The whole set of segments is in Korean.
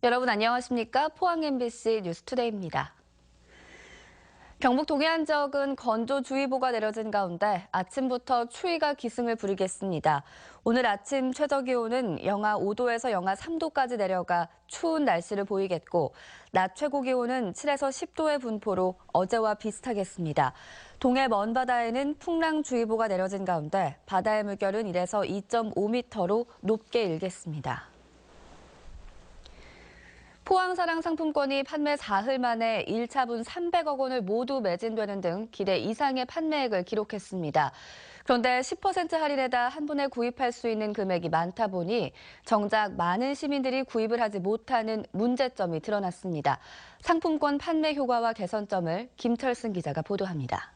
여러분 안녕하십니까? 포항 MBC 뉴스투데이입니다. 경북 동해안 지역은 건조주의보가 내려진 가운데 아침부터 추위가 기승을 부리겠습니다. 오늘 아침 최저기온은 영하 5도에서 영하 3도까지 내려가 추운 날씨를 보이겠고 낮 최고기온은 7에서 10도의 분포로 어제와 비슷하겠습니다. 동해 먼바다에는 풍랑주의보가 내려진 가운데 바다의 물결은 1에서 2.5m로 높게 일겠습니다. 포항사랑 상품권이 판매 사흘 만에 1차분 300억 원을 모두 매진되는 등 기대 이상의 판매액을 기록했습니다. 그런데 10% 할인에다 한 번에 구입할 수 있는 금액이 많다 보니 정작 많은 시민들이 구입을 하지 못하는 문제점이 드러났습니다. 상품권 판매 효과와 개선점을 김철승 기자가 보도합니다.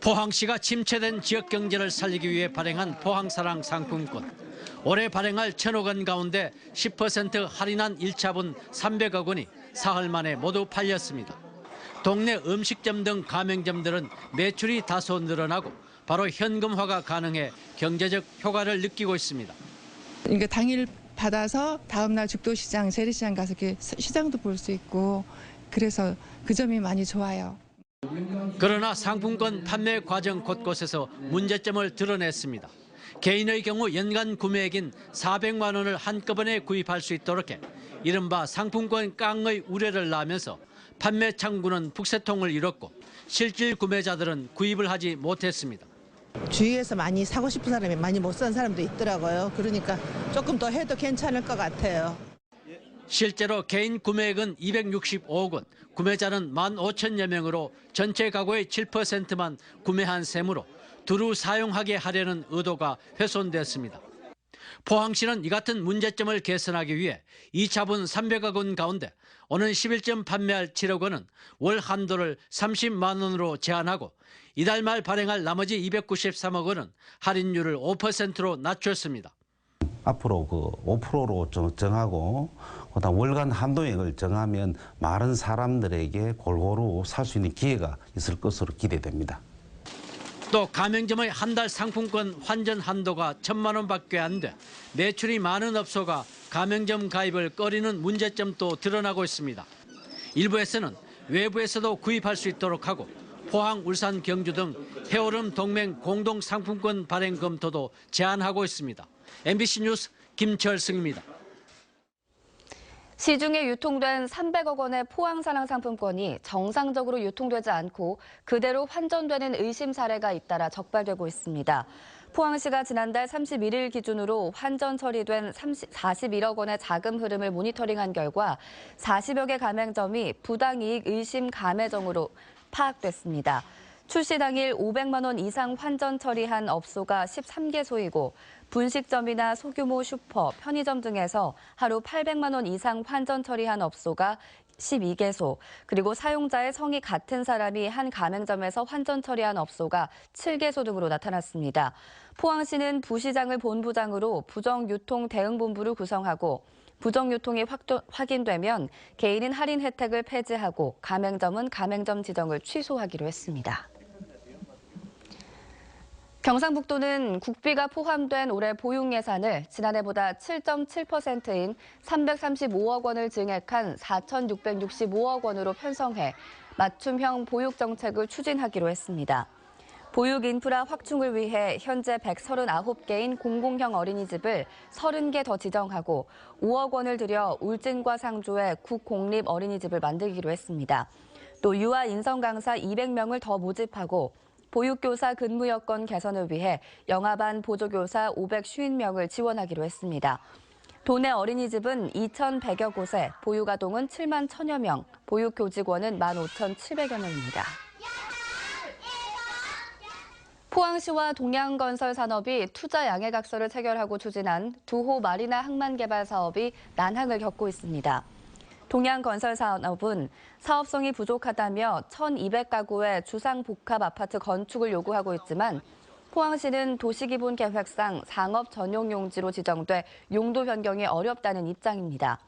포항시가 침체된 지역 경제를 살리기 위해 발행한 포항사랑 상품권. 올해 발행할 1,000억 원 가운데 10% 할인한 1차분 300억 원이 사흘 만에 모두 팔렸습니다. 동네 음식점 등 가맹점들은 매출이 다소 늘어나고 바로 현금화가 가능해 경제적 효과를 느끼고 있습니다. 이게 당일 받아서 다음 날 죽도시장, 재래시장 가서 이렇게 시장도 볼 수 있고 그래서 그 점이 많이 좋아요. 그러나 상품권 판매 과정 곳곳에서 문제점을 드러냈습니다. 개인의 경우 연간 구매액인 400만 원을 한꺼번에 구입할 수 있도록 해 이른바 상품권 깡의 우려를 낳으면서 판매 창구는 북새통을 이뤘고 실질 구매자들은 구입을 하지 못했습니다. 주위에서 많이 사고 싶은 사람이 많이 못 산 사람도 있더라고요. 그러니까 조금 더 해도 괜찮을 것 같아요. 실제로 개인 구매액은 265억 원, 구매자는 15,000여 명으로 전체 가구의 7%만 구매한 셈으로 두루 사용하게 하려는 의도가 훼손됐습니다. 포항시는 이 같은 문제점을 개선하기 위해 2차분 300억 원 가운데 오는 10일쯤 판매할 7억 원은 월 한도를 30만 원으로 제한하고 이달 말 발행할 나머지 293억 원은 할인율을 5%로 낮췄습니다. 앞으로 그 5%로 정하고 그다음 월간 한도액을 정하면 많은 사람들에게 골고루 살 수 있는 기회가 있을 것으로 기대됩니다. 또 가맹점의 한 달 상품권 환전 한도가 1,000만 원밖에 안 돼 매출이 많은 업소가 가맹점 가입을 꺼리는 문제점도 드러나고 있습니다. 일부에서는 외부에서도 구입할 수 있도록 하고 포항, 울산, 경주 등 해오름 동맹 공동 상품권 발행 검토도 제안하고 있습니다. MBC 뉴스 김철승입니다. 시중에 유통된 300억 원의 포항사랑 상품권이 정상적으로 유통되지 않고 그대로 환전되는 의심 사례가 잇따라 적발되고 있습니다. 포항시가 지난달 31일 기준으로 환전 처리된 41억 원의 자금 흐름을 모니터링한 결과 40여 개 가맹점이 부당이익 의심 감해정으로 파악됐습니다. 출시 당일 500만 원 이상 환전 처리한 업소가 13개소이고 분식점이나 소규모 슈퍼, 편의점 등에서 하루 800만 원 이상 환전 처리한 업소가 12개소, 그리고 사용자의 성이 같은 사람이 한 가맹점에서 환전 처리한 업소가 7개소 등으로 나타났습니다. 포항시는 부시장을 본부장으로 부정유통대응본부를 구성하고 부정유통이 확인되면 개인은 할인 혜택을 폐지하고 가맹점은 가맹점 지정을 취소하기로 했습니다. 경상북도는 국비가 포함된 올해 보육 예산을 지난해보다 7.7%인 335억 원을 증액한 4,665억 원으로 편성해 맞춤형 보육 정책을 추진하기로 했습니다. 보육 인프라 확충을 위해 현재 139개인 공공형 어린이집을 30개 더 지정하고 5억 원을 들여 울진과 상주에 국공립 어린이집을 만들기로 했습니다. 또 유아 인성 강사 200명을 더 모집하고 보육교사 근무 여건 개선을 위해 영아반 보조교사 550명을 지원하기로 했습니다. 도내 어린이집은 2,100여 곳에 보육아동은 7만 1,000여 명, 보육교직원은 15,700여 명입니다. 포항시와 동양건설산업이 투자 양해각서를 체결하고 추진한 두호 마리나 항만 개발 사업이 난항을 겪고 있습니다. 동양건설산업은 사업성이 부족하다며 1,200가구의 주상복합 아파트 건축을 요구하고 있지만 포항시는 도시기본계획상 상업 전용 용지로 지정돼 용도 변경이 어렵다는 입장입니다.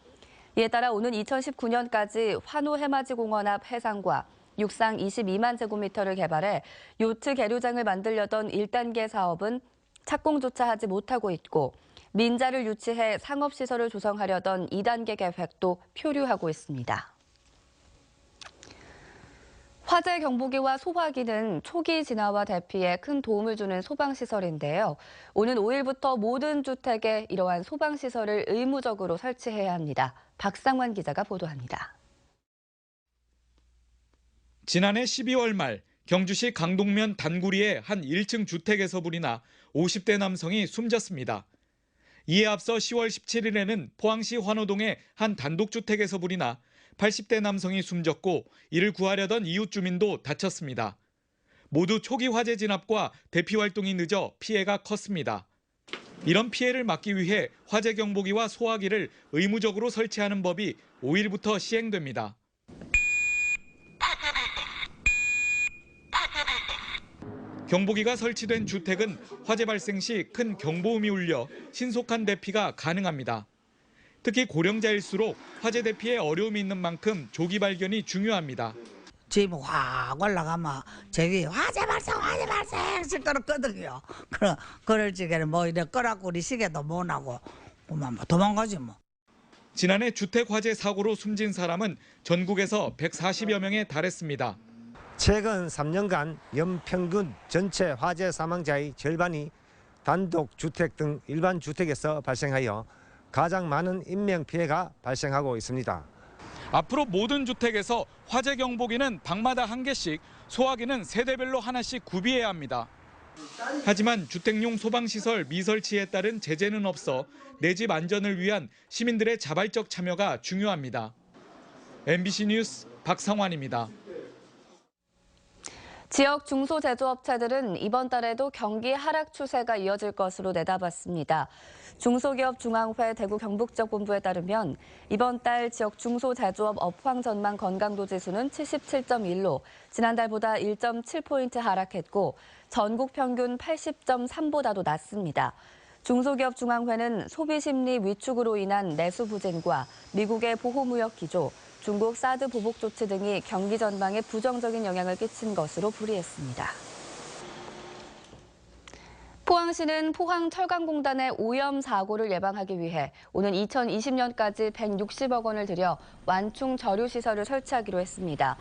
이에 따라 오는 2019년까지 환호 해맞이 공원 앞 해상과 육상 22만 제곱미터를 개발해 요트 계류장을 만들려던 1단계 사업은 착공조차 하지 못하고 있고 민자를 유치해 상업시설을 조성하려던 2단계 계획도 표류하고 있습니다. 화재 경보기와 소화기는 초기 진화와 대피에 큰 도움을 주는 소방시설인데요. 오는 5일부터 모든 주택에 이러한 소방시설을 의무적으로 설치해야 합니다. 박상환 기자가 보도합니다. 지난해 12월 말 경주시 강동면 단구리의 한 1층 주택에서 불이 나 50대 남성이 숨졌습니다. 이에 앞서 10월 17일에는 포항시 환호동의 한 단독주택에서 불이 나 80대 남성이 숨졌고 이를 구하려던 이웃 주민도 다쳤습니다. 모두 초기 화재 진압과 대피 활동이 늦어 피해가 컸습니다. 이런 피해를 막기 위해 화재 경보기와 소화기를 의무적으로 설치하는 법이 5일부터 시행됩니다. 경보기가 설치된 주택은 화재 발생 시 큰 경보음이 울려 신속한 대피가 가능합니다. 특히 고령자일수록 화재 대피에 어려움이 있는 만큼 조기 발견이 중요합니다. 집이 확 올라가면 저기 화재 발생 시끄럽거든요. 그럴 적에는 뭐 이래 끄라고 우리 시계도 못 하고 그만 뭐 도망가지 뭐. 지난해 주택 화재 사고로 숨진 사람은 전국에서 140여 명에 달했습니다. 최근 3년간 연평균 전체 화재 사망자의 절반이 단독주택 등 일반 주택에서 발생하여 가장 많은 인명피해가 발생하고 있습니다. 앞으로 모든 주택에서 화재 경보기는 방마다 한 개씩, 소화기는 세대별로 하나씩 구비해야 합니다. 하지만 주택용 소방시설 미설치에 따른 제재는 없어 내 집 안전을 위한 시민들의 자발적 참여가 중요합니다. MBC 뉴스 박상환입니다. 지역 중소제조업체들은 이번 달에도 경기 하락 추세가 이어질 것으로 내다봤습니다. 중소기업중앙회 대구 경북지역본부에 따르면 이번 달 지역 중소제조업 업황 전망 건강도 지수는 77.1로 지난달보다 1.7포인트 하락했고 전국 평균 80.3보다도 낮습니다. 중소기업중앙회는 소비심리 위축으로 인한 내수 부진과 미국의 보호무역 기조, 중국 사드 보복 조치 등이 경기 전망에 부정적인 영향을 끼친 것으로 불이했습니다. 포항시는 포항철강공단의 오염 사고를 예방하기 위해 오는 2020년까지 160억 원을 들여 완충 저류시설을 설치하기로 했습니다.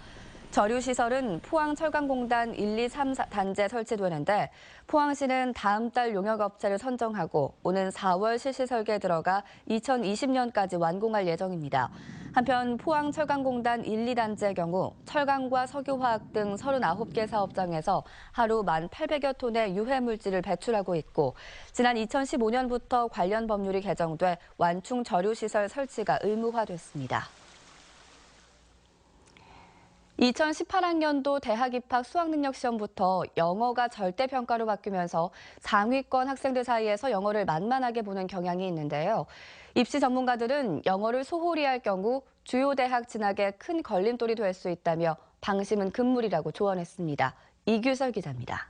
저류시설은 포항철강공단 1, 2, 3 단지에 설치되는데 포항시는 다음 달 용역업체를 선정하고 오는 4월 실시 설계에 들어가 2020년까지 완공할 예정입니다. 한편 포항철강공단 1, 2단지의 경우 철강과 석유화학 등 39개 사업장에서 하루 1,800여 톤의 유해물질을 배출하고 있고 지난 2015년부터 관련 법률이 개정돼 완충 저류시설 설치가 의무화됐습니다. 2018학년도 대학 입학 수학능력 시험부터 영어가 절대평가로 바뀌면서 상위권 학생들 사이에서 영어를 만만하게 보는 경향이 있는데요. 입시 전문가들은 영어를 소홀히 할 경우 주요 대학 진학에 큰 걸림돌이 될 수 있다며 방심은 금물이라고 조언했습니다. 이규설 기자입니다.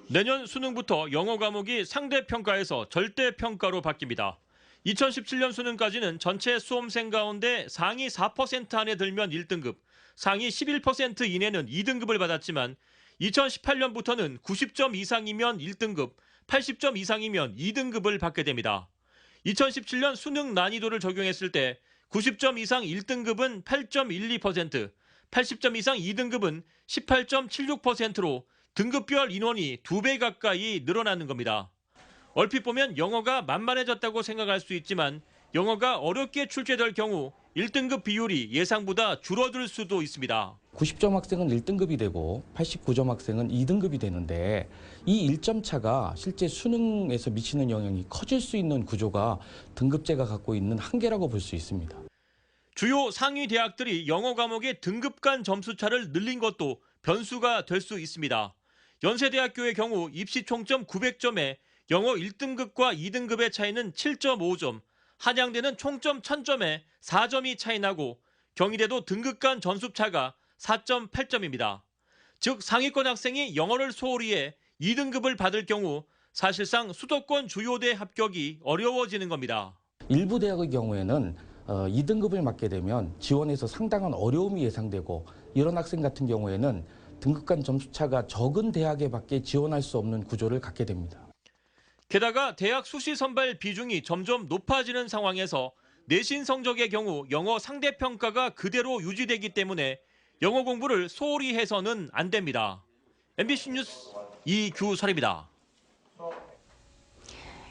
내년 수능부터 영어 과목이 상대평가에서 절대평가로 바뀝니다. 2017년 수능까지는 전체 수험생 가운데 상위 4% 안에 들면 1등급, 상위 11% 이내는 2등급을 받았지만 2018년부터는 90점 이상이면 1등급, 80점 이상이면 2등급을 받게 됩니다. 2017년 수능 난이도를 적용했을 때 90점 이상 1등급은 8.12%, 80점 이상 2등급은 18.76%로 등급별 인원이 2배 가까이 늘어나는 겁니다. 얼핏 보면 영어가 만만해졌다고 생각할 수 있지만 영어가 어렵게 출제될 경우 1등급 비율이 예상보다 줄어들 수도 있습니다. 90점 학생은 1등급이 되고 89점 학생은 2등급이 되는데 이 1점 차가 실제 수능에서 미치는 영향이 커질 수 있는 구조가 등급제가 갖고 있는 한계라고 볼 수 있습니다. 주요 상위 대학들이 영어 과목의 등급 간 점수 차를 늘린 것도 변수가 될 수 있습니다. 연세대학교의 경우 입시 총점 900점에 영어 1등급과 2등급의 차이는 7.5점, 한양대는 총점 1000점에 4점이 차이 나고 경희대도 등급 간 점수차가 4.8점입니다. 즉 상위권 학생이 영어를 소홀히 해 2등급을 받을 경우 사실상 수도권 주요대 합격이 어려워지는 겁니다. 일부 대학의 경우에는 2등급을 맞게 되면 지원에서 상당한 어려움이 예상되고 이런 학생 같은 경우에는 등급 간 점수차가 적은 대학에 밖에 지원할 수 없는 구조를 갖게 됩니다. 게다가 대학 수시 선발 비중이 점점 높아지는 상황에서 내신 성적의 경우 영어 상대평가가 그대로 유지되기 때문에 영어 공부를 소홀히 해서는 안 됩니다. MBC 뉴스 이규설입니다.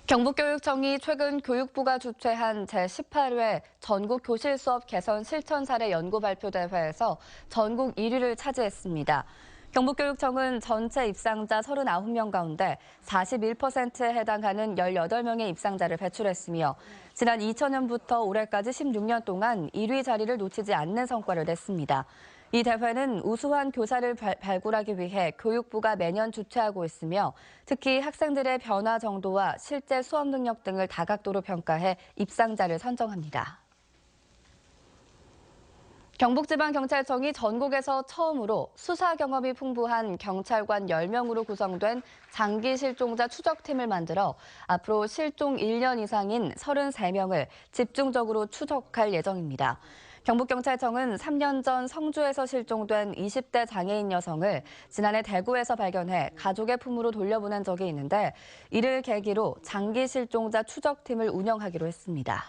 경북교육청이 최근 교육부가 주최한 제18회 전국 교실 수업 개선 실천 사례 연구 발표 대회에서 전국 1위를 차지했습니다. 경북교육청은 전체 입상자 39명 가운데 41%에 해당하는 18명의 입상자를 배출했으며 지난 2000년부터 올해까지 16년 동안 1위 자리를 놓치지 않는 성과를 냈습니다. 이 대회는 우수한 교사를 발굴하기 위해 교육부가 매년 주최하고 있으며 특히 학생들의 변화 정도와 실제 수업 능력 등을 다각도로 평가해 입상자를 선정합니다. 경북지방경찰청이 전국에서 처음으로 수사 경험이 풍부한 경찰관 10명으로 구성된 장기 실종자 추적팀을 만들어 앞으로 실종 1년 이상인 33명을 집중적으로 추적할 예정입니다. 경북경찰청은 3년 전 성주에서 실종된 20대 장애인 여성을 지난해 대구에서 발견해 가족의 품으로 돌려보낸 적이 있는데 이를 계기로 장기 실종자 추적팀을 운영하기로 했습니다.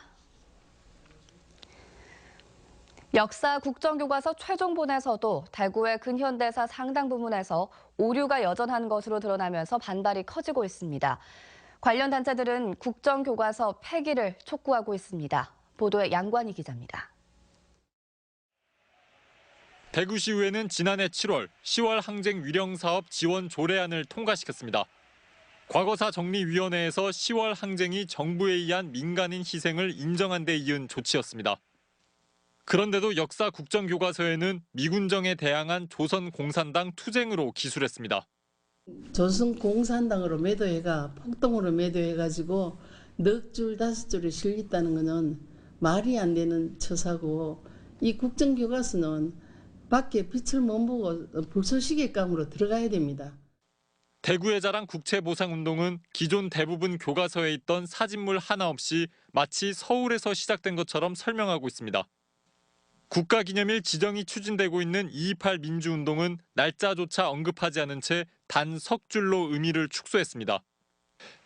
역사 국정교과서 최종본에서도 대구의 근현대사 상당 부분에서 오류가 여전한 것으로 드러나면서 반발이 커지고 있습니다. 관련 단체들은 국정교과서 폐기를 촉구하고 있습니다. 보도에 양관희 기자입니다. 대구시의회는 지난해 7월 10월 항쟁 위령 사업 지원 조례안을 통과시켰습니다. 과거사 정리위원회에서 10월 항쟁이 정부에 의한 민간인 희생을 인정한 데 이은 조치였습니다. 그런데도 역사 국정교과서에는 미군정에 대항한 조선공산당 투쟁으로 기술했습니다. 조선공산당으로 매도해가 폭동으로 매도해가지고 넉 줄, 5줄이 실렸다는 것은 말이 안 되는 처사고 이 국정교과서는 밖에 빛을 못 보고 불쏘시개감으로 들어가야 됩니다. 대구의 자랑 국채보상운동은 기존 대부분 교과서에 있던 사진물 하나 없이 마치 서울에서 시작된 것처럼 설명하고 있습니다. 국가기념일 지정이 추진되고 있는 2.28 민주운동은 날짜조차 언급하지 않은 채 단 석 줄로 의미를 축소했습니다.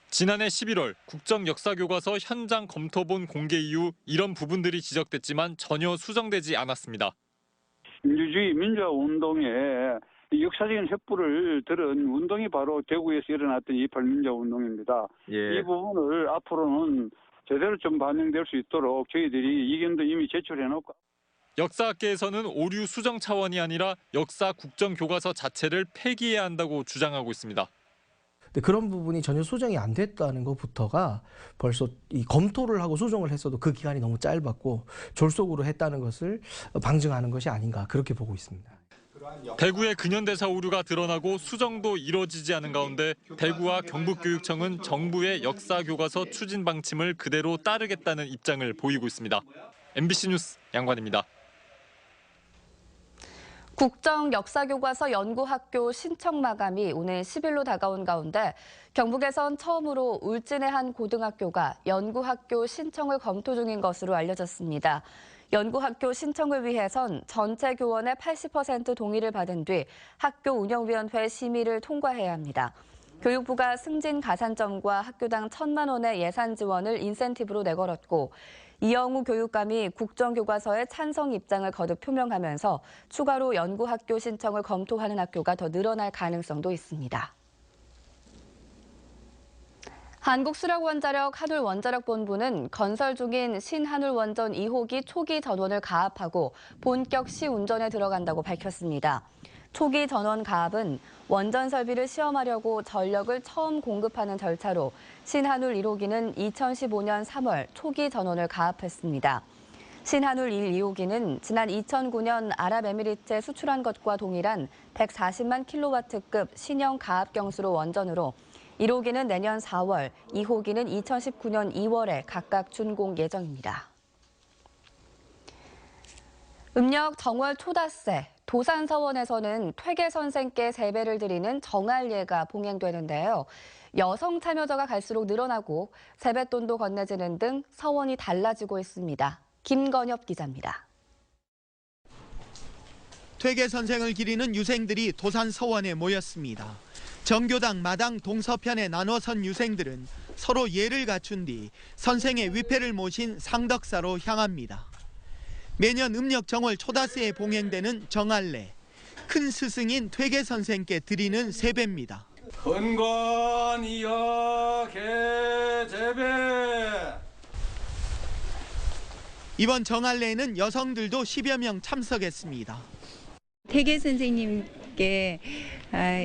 지난해 11월 국정역사교과서 현장 검토본 공개 이후 이런 부분들이 지적됐지만 전혀 수정되지 않았습니다. 민주주의 민주화운동에 역사적인 횃불을 들은 운동이 바로 대구에서 일어났던 2.28 민주화운동입니다. 이 부분을 앞으로는 제대로 좀 반영될 수 있도록 저희들이 이견도 이미 제출해놓고 역사학계에서는 오류 수정 차원이 아니라 역사 국정교과서 자체를 폐기해야 한다고 주장하고 있습니다. 근데 그런 부분이 전혀 수정이 안 됐다는 것부터가 벌써 이 검토를 하고 수정을 했어도 그 기간이 너무 짧았고 졸속으로 했다는 것을 방증하는 것이 아닌가 그렇게 보고 있습니다. 대구의 근현대사 오류가 드러나고 수정도 이뤄지지 않은 가운데 대구와 경북교육청은 정부의 역사교과서 추진 방침을 그대로 따르겠다는 입장을 보이고 있습니다. MBC 뉴스 양관입니다. 국정역사교과서 연구학교 신청 마감이 오늘 10일로 다가온 가운데 경북에선 처음으로 울진의 한 고등학교가 연구학교 신청을 검토 중인 것으로 알려졌습니다. 연구학교 신청을 위해선 전체 교원의 80% 동의를 받은 뒤 학교 운영위원회 심의를 통과해야 합니다. 교육부가 승진 가산점과 학교당 1,000만 원의 예산 지원을 인센티브로 내걸었고 이영우 교육감이 국정교과서에 찬성 입장을 거듭 표명하면서 추가로 연구학교 신청을 검토하는 학교가 더 늘어날 가능성도 있습니다. 한국수력원자력 한울원자력본부는 건설 중인 신한울원전 2호기 초기 전원을 가압하고 본격 시운전에 들어간다고 밝혔습니다. 초기 전원 가압은 원전 설비를 시험하려고 전력을 처음 공급하는 절차로 신한울 1호기는 2015년 3월 초기 전원을 가압했습니다. 신한울 1, 2호기는 지난 2009년 아랍에미리트에 수출한 것과 동일한 140만 킬로와트급 신형 가압 경수로 원전으로 1호기는 내년 4월, 2호기는 2019년 2월에 각각 준공 예정입니다. 음력 정월 초닷새, 도산서원에서는 퇴계선생께 세배를 드리는 정알예가 봉행되는데요. 여성 참여자가 갈수록 늘어나고 세뱃돈도 건네지는 등 서원이 달라지고 있습니다. 김건엽 기자입니다. 퇴계선생을 기리는 유생들이 도산서원에 모였습니다. 정교당 마당 동서편에 나눠선 유생들은 서로 예를 갖춘 뒤 선생의 위패를 모신 상덕사로 향합니다. 매년 음력 정월 초다새에 봉행되는 정알레. 큰 스승인 퇴계 선생께 드리는 세배입니다. 헌관이여 개제배. 이번 정알레에는 여성들도 10여 명 참석했습니다. 퇴계 선생님께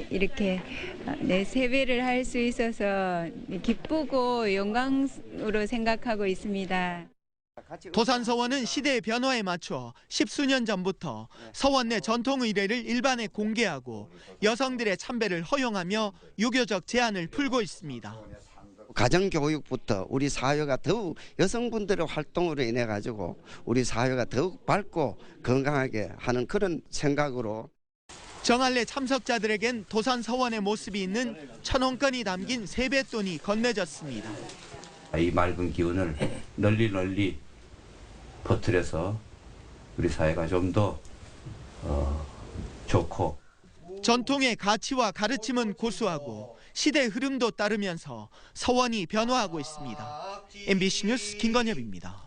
이렇게 세배를 할 수 있어서 기쁘고 영광으로 생각하고 있습니다. 도산서원은 시대의 변화에 맞춰 10수년 전부터 서원 내 전통 의례를 일반에 공개하고 여성들의 참배를 허용하며 유교적 제한을 풀고 있습니다. 가정교육부터 우리 사회가 더욱 여성분들의 활동으로 인해 가지고 우리 사회가 더욱 밝고 건강하게 하는 그런 생각으로 정알레 참석자들에겐 도산서원의 모습이 있는 1,000원권이 담긴 세뱃돈이 건네졌습니다. 이 맑은 기운을 널리 퍼뜨려서 우리 사회가 좀 더 좋고 전통의 가치와 가르침은 고수하고 시대 흐름도 따르면서 서원이 변화하고 있습니다. MBC 뉴스 김건엽입니다.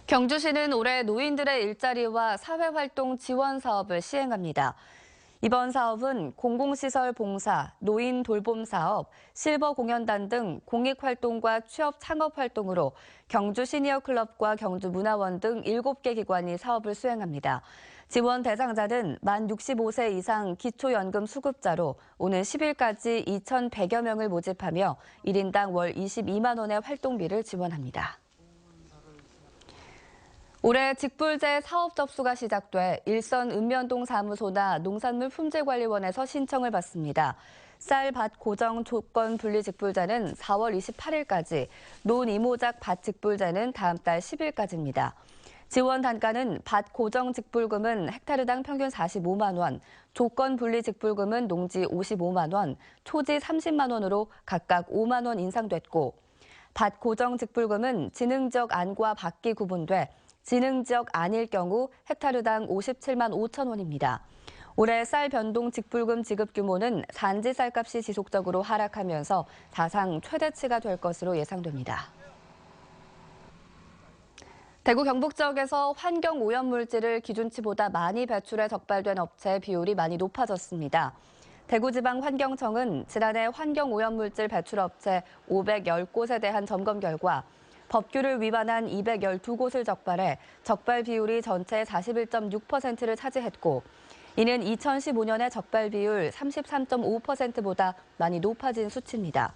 경주시는 올해 노인들의 일자리와 사회활동 지원 사업을 시행합니다. 이번 사업은 공공시설 봉사, 노인 돌봄 사업, 실버 공연단 등 공익활동과 취업 창업활동으로 경주 시니어클럽과 경주문화원 등 7개 기관이 사업을 수행합니다. 지원 대상자는 만 65세 이상 기초연금 수급자로 오는 10일까지 2,100여 명을 모집하며 1인당 월 22만 원의 활동비를 지원합니다. 올해 직불제 사업 접수가 시작돼 일선 읍면동 사무소나 농산물 품질관리원에서 신청을 받습니다. 쌀, 밭 고정 조건 분리 직불제는 4월 28일까지, 논 이모작 밭 직불제는 다음 달 10일까지입니다. 지원 단가는 밭 고정 직불금은 헥타르당 평균 45만 원, 조건 분리 직불금은 농지 55만 원, 초지 30만 원으로 각각 5만 원 인상됐고, 밭 고정 직불금은 지능지역 안과 밖이 구분돼 지능지역 안일 경우 헥타르당 57만 5천 원입니다. 올해 쌀 변동 직불금 지급 규모는 산지 쌀값이 지속적으로 하락하면서 사상 최대치가 될 것으로 예상됩니다. 대구 경북 지역에서 환경 오염물질을 기준치보다 많이 배출해 적발된 업체의 비율이 많이 높아졌습니다. 대구지방환경청은 지난해 환경 오염물질 배출 업체 510곳에 대한 점검 결과 법규를 위반한 212곳을 적발해 적발 비율이 전체의 41.6%를 차지했고, 이는 2015년의 적발 비율 33.5%보다 많이 높아진 수치입니다.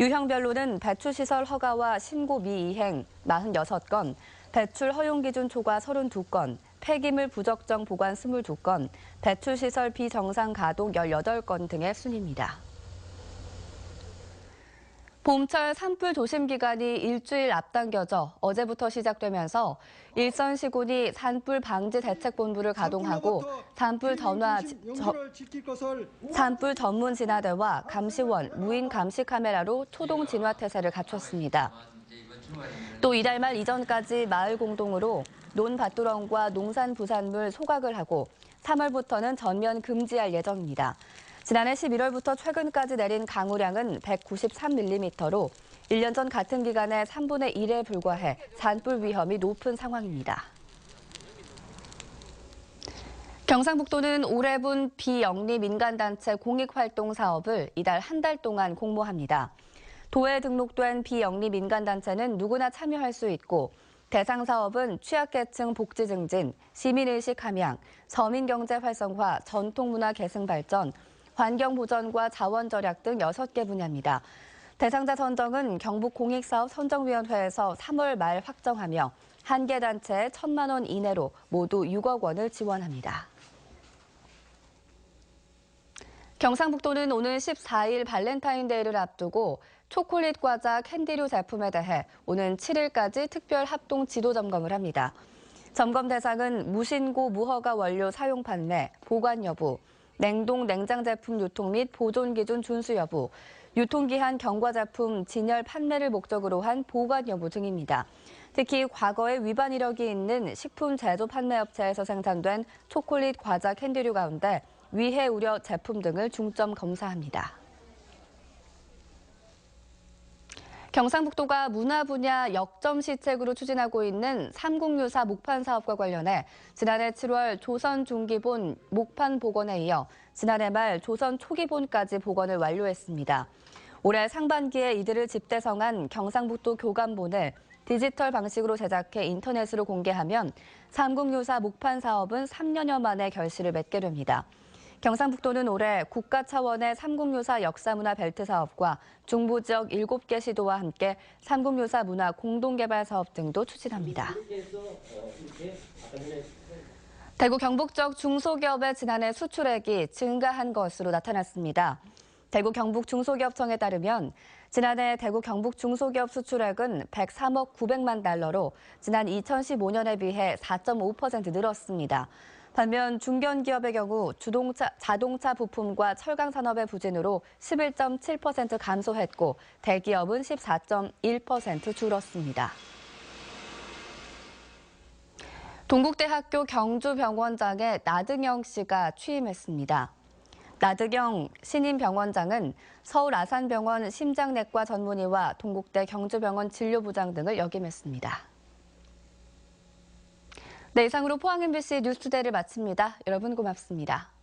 유형별로는 배출시설 허가와 신고 미이행 46건, 배출 허용 기준 초과 32건, 폐기물 부적정 보관 22건, 배출시설 비정상 가동 18건 등의 순입니다. 봄철 산불 조심 기간이 일주일 앞당겨져 어제부터 시작되면서 일선시군이 산불 방지 대책본부를 가동하고 산불 전문 진화대와 감시원, 무인 감시 카메라로 초동 진화 태세를 갖췄습니다. 또 이달 말 이전까지 마을 공동으로 논밭두렁과 농산 부산물 소각을 하고 3월부터는 전면 금지할 예정입니다. 지난해 11월부터 최근까지 내린 강우량은 193mm로 1년 전 같은 기간의 3분의 1에 불과해 산불 위험이 높은 상황입니다. 경상북도는 올해분 비영리 민간단체 공익활동 사업을 이달 한 달 동안 공모합니다. 도에 등록된 비영리 민간단체는 누구나 참여할 수 있고 대상 사업은 취약계층 복지 증진, 시민의식 함양, 서민경제 활성화, 전통문화 계승 발전, 환경보전과 자원절약 등 6개 분야입니다. 대상자 선정은 경북공익사업선정위원회에서 3월 말 확정하며 한 개 단체에 1,000만 원 이내로 모두 6억 원을 지원합니다. 경상북도는 오는 14일 발렌타인데이를 앞두고 초콜릿 과자 캔디류 제품에 대해 오는 7일까지 특별 합동 지도 점검을 합니다. 점검 대상은 무신고 무허가 원료 사용 판매, 보관 여부, 냉동 냉장 제품 유통 및 보존 기준 준수 여부, 유통기한 경과 제품 진열 판매를 목적으로 한 보관 여부 등입니다. 특히 과거에 위반 이력이 있는 식품 제조 판매 업체에서 생산된 초콜릿 과자 캔디류 가운데 위해 우려 제품 등을 중점 검사합니다. 경상북도가 문화 분야 역점 시책으로 추진하고 있는 삼국유사 목판 사업과 관련해 지난해 7월 조선 중기본 목판 복원에 이어 지난해 말 조선 초기본까지 복원을 완료했습니다. 올해 상반기에 이들을 집대성한 경상북도 교감본을 디지털 방식으로 제작해 인터넷으로 공개하면 삼국유사 목판 사업은 3년여 만에 결실을 맺게 됩니다. 경상북도는 올해 국가 차원의 삼국유사 역사문화 벨트 사업과 중부 지역 7개 시도와 함께 삼국유사 문화 공동개발 사업 등도 추진합니다. 대구 경북 쪽 중소기업의 지난해 수출액이 증가한 것으로 나타났습니다. 대구 경북 중소기업청에 따르면 지난해 대구 경북 중소기업 수출액은 103억 900만 달러로 지난 2015년에 비해 4.5% 늘었습니다. 반면 중견기업의 경우 자동차 부품과 철강 산업의 부진으로 11.7% 감소했고 대기업은 14.1% 줄었습니다. 동국대학교 경주병원장에 나등영 씨가 취임했습니다. 나등영 신임 병원장은 서울 아산병원 심장내과 전문의와 동국대 경주병원 진료부장 등을 역임했습니다. 네, 이상으로 포항 MBC 뉴스투데이를 마칩니다. 여러분 고맙습니다.